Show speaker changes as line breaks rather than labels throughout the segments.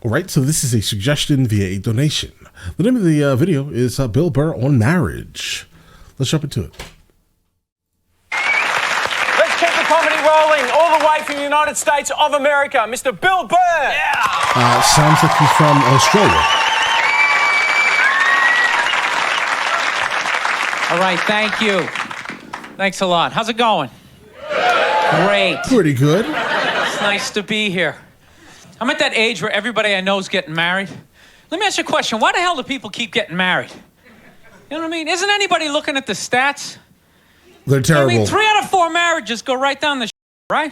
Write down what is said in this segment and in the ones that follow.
All right, so this is a suggestion via a donation. The name of the video is Bill Burr on marriage. Let's jump into it.
Let's keep the comedy rolling all the way from the United States of America, Mr. Bill Burr. Yeah.
Sounds like he's from Australia.
All right, thank you. Thanks a lot. How's it going? Great.
Pretty good.
It's nice to be here. I'm at that age where everybody I know is getting married. Let me ask you a question. Why the hell do people keep getting married? You know what I mean? Isn't anybody looking at the stats?
They're terrible.
I mean, 3 out of 4 marriages go right down the right?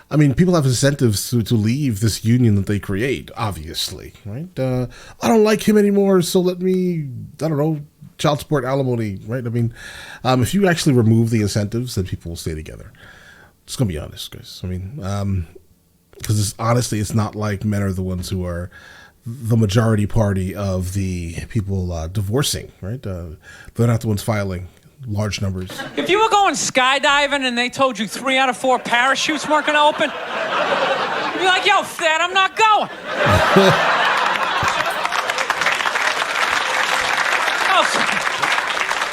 I mean, people have incentives to leave this union that they create, obviously, right? I don't like him anymore, so let me, I don't know, child support, alimony, right? I mean, if you actually remove the incentives, then people will stay together. Just gonna be honest, guys. I mean, because honestly, it's not like men are the ones who are the majority party of the people divorcing, right? They're not the ones filing large numbers.
If you were going skydiving and they told you 3 out of 4 parachutes weren't gonna open, you'd be like, yo, Thad, I'm not going.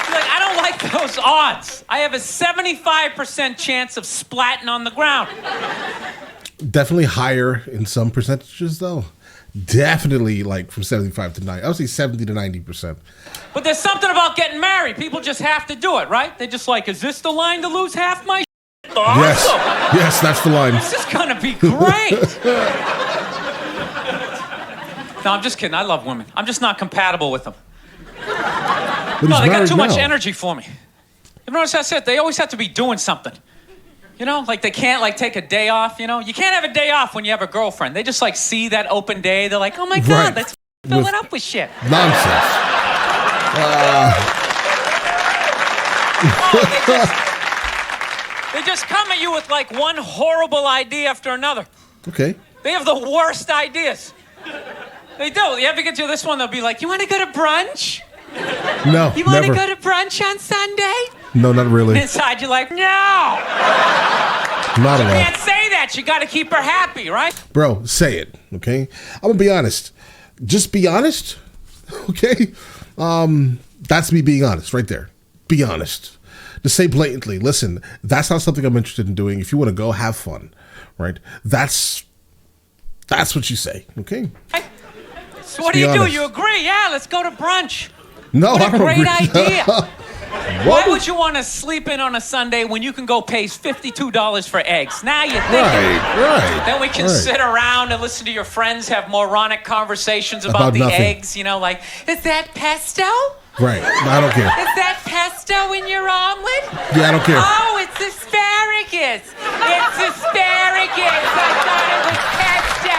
Like, I don't like those odds. I have a 75% chance of splatting on the ground.
Definitely higher in some percentages, though. Definitely like from 75 to 90. I would say 70 to 90%.
But there's something about getting married. People just have to do it, right? They just like, is this the line to lose half my shit? Awesome.
Yes, that's the line.
This is gonna be great. No, I'm just kidding. I love women. I'm just not compatible with them. No, they got too much energy for me. You notice that's it? They always have to be doing something. You know, like they can't like take a day off, you know? You can't have a day off when you have a girlfriend. They just like see that open day. They're like, oh my God, let's fill it up with shit.
Nonsense.
They just come at you with like one horrible idea after another.
Okay.
They have the worst ideas. They do. You ever get to this one, they'll be like, you want to go to brunch?
No,
you want to go to brunch on Sunday?
No, not really.
And inside you're like, no.
Not at all.
You can't say that. You got to keep her happy, right?
Bro, say it, okay? I'm going to be honest. Just be honest, okay? That's me being honest right there. Be honest. Just say blatantly, listen, that's not something I'm interested in doing. If you want to go, have fun, right? That's what you say, okay?
So what do you do? You agree? Yeah, let's go to brunch.
No,
what a great idea.
Why
would you want to sleep in on a Sunday when you can go pay $52 for eggs? Now you're thinking.
Right.
Then we can sit around and listen to your friends have moronic conversations about the
nothing.
Eggs. You know, like, is that pesto?
Right. I don't care.
Is that pesto in your omelet?
Yeah, I don't care.
Oh, it's asparagus. It's asparagus. I thought it was pesto.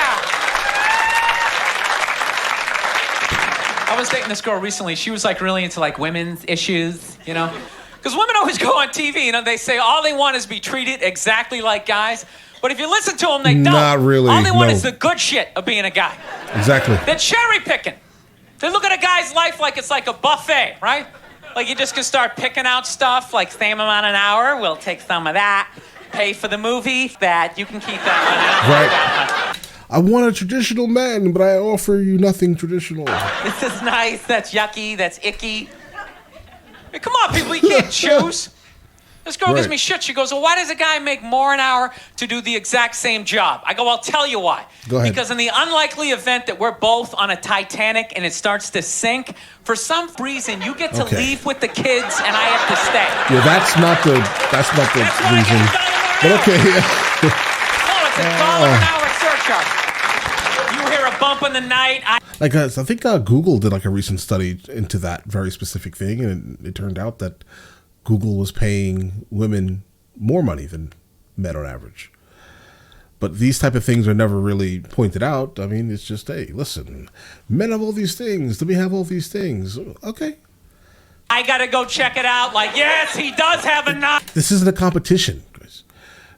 I was dating this girl recently. She was like really into like women's issues, you know? Because women always go on TV, you know, they say all they want is be treated exactly like guys. But if you listen to them, they don't.
Not really.
All they want is the good shit of being a guy.
Exactly.
They're cherry picking. They look at a guy's life like it's like a buffet, right? Like you just can start picking out stuff, like same amount an hour, we'll take some of that. Pay for the movie, that, you can keep that one.
Right. I want a traditional man, but I offer you nothing traditional.
This is nice, that's yucky, that's icky. Hey, come on, people, you can't choose. This girl gives me shit. She goes, well, why does a guy make more an hour to do the exact same job? I go, I'll tell you why.
Go ahead.
Because in the unlikely event that we're both on a Titanic and it starts to sink, for some reason, you get to leave with the kids and I have to stay.
Yeah, that's not the reason. But okay.
No, it's $1 an hour surcharge. You hear a bump in the night. I
think Google did like a recent study into that very specific thing, and it turned out that Google was paying women more money than men on average. But these type of things are never really pointed out. I mean, it's just, hey, listen, men have all these things. Do we have all these things? Okay.
I got to go check it out. Like, yes, he does have a knife.
This isn't a competition, guys,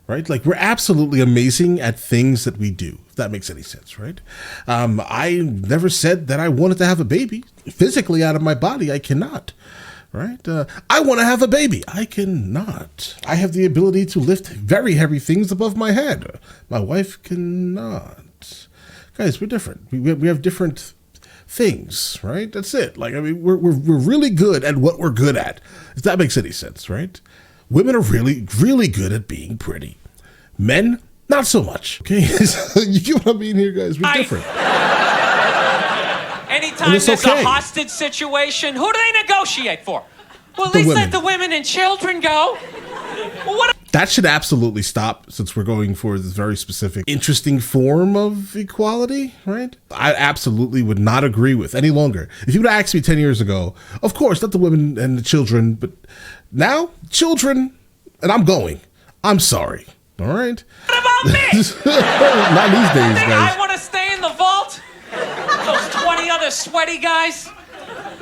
right? Like, we're absolutely amazing at things that we do, if that makes any sense, right? I never said that I wanted to have a baby. Physically out of my body, I cannot. Right? I want to have a baby. I cannot. I have the ability to lift very heavy things above my head. My wife cannot. Guys, we're different. We have different things, right? That's it. Like, I mean, we're really good at what we're good at, if that makes any sense, right? Women are really, really good at being pretty. Men, not so much. Okay, you get what I mean here, guys? We're different.
Anytime there's a hostage situation, who do they negotiate for? Well, at least let the women and children go. Well, what?
That should absolutely stop, since we're going for this very specific, interesting form of equality, right? I absolutely would not agree with any longer. If you would have asked me 10 years ago, of course, not the women and the children, but now, children, and I'm going. I'm sorry, all right?
What about me?
Not these days, guys.
I want to stay in the vault? Those 20 other sweaty guys?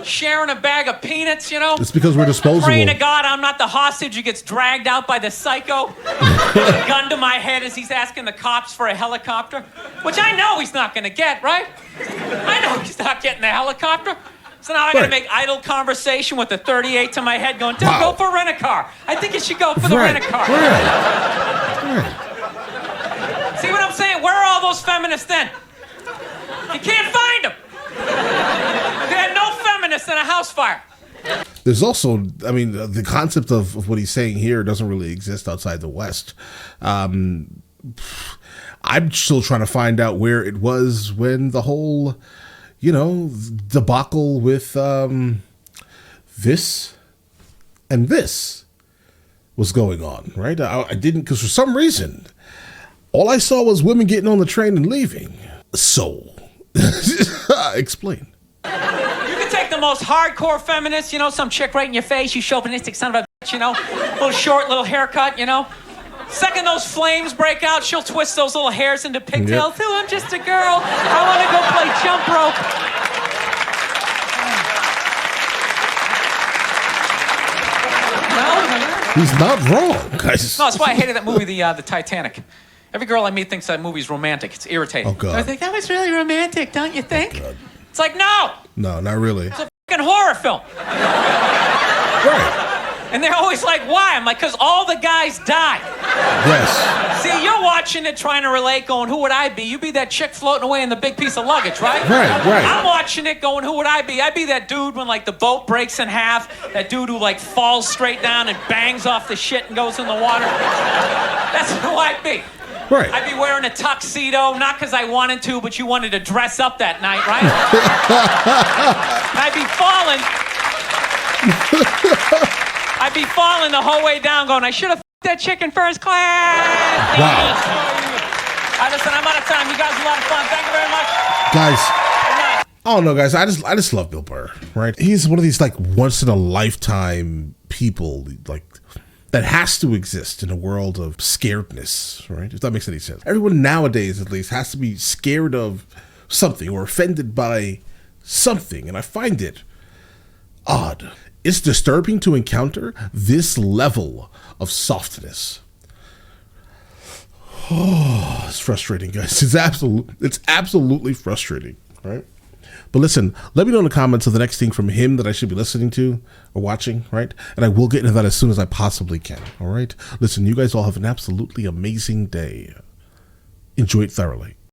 Sharing a bag of peanuts, you know?
It's because we're disposable.
Praying to God I'm not the hostage who gets dragged out by the psycho. With a gun to my head as he's asking the cops for a helicopter. Which I know he's not going to get, right? I know he's not getting the helicopter. So now I got to make idle conversation with the 38 to my head going, don't go for rent-a-car. I think you should go for the rent-a-car. See what I'm saying? Where are all those feminists then? You can't find them. They had no feminists in a house fire.
There's also, I mean, the concept of what he's saying here doesn't really exist outside the West. I'm still trying to find out where it was when the whole, you know, debacle with this and this was going on, right? I didn't, because for some reason, all I saw was women getting on the train and leaving. So, explain.
You can take the most hardcore feminist, you know, some chick right in your face, you chauvinistic son of a bitch, you know, little short, little haircut, you know. Second those flames break out, she'll twist those little hairs into pigtails. Yep. Oh, I'm just a girl. I want to go play jump rope.
No? He's not wrong, guys.
No, that's why I hated that movie, the Titanic. Every girl I meet thinks that movie's romantic. It's irritating.
Oh, God.
I think that was really romantic, don't you think? Oh, it's like, no.
No, not really.
It's a fucking horror film.
Right.
And they're always like, why? I'm like, because all the guys die.
Yes.
See, you're watching it trying to relate, going, who would I be? You'd be that chick floating away in the big piece of luggage, right?
Right.
I'm watching it going, who would I be? I'd be that dude when, like, the boat breaks in half, that dude who, like, falls straight down and bangs off the shit and goes in the water. That's who I'd be.
Right.
I'd be wearing a tuxedo, not because I wanted to, but you wanted to dress up that night, right? I'd be falling the whole way down going, I should have f***ed that chick in first class.
Wow.
All right, listen, I'm out of time. You guys are a lot of fun. Thank you very much.
Guys, I don't know, guys. I just love Bill Burr, right? He's one of these, like, once in a lifetime people, like, that has to exist in a world of scaredness, right? If that makes any sense. Everyone nowadays, at least, has to be scared of something or offended by something, and I find it odd. It's disturbing to encounter this level of softness. Oh, it's frustrating, guys. It's absolutely frustrating, right? But listen, let me know in the comments of the next thing from him that I should be listening to or watching, right? And I will get into that as soon as I possibly can, all right? Listen, you guys all have an absolutely amazing day. Enjoy it thoroughly.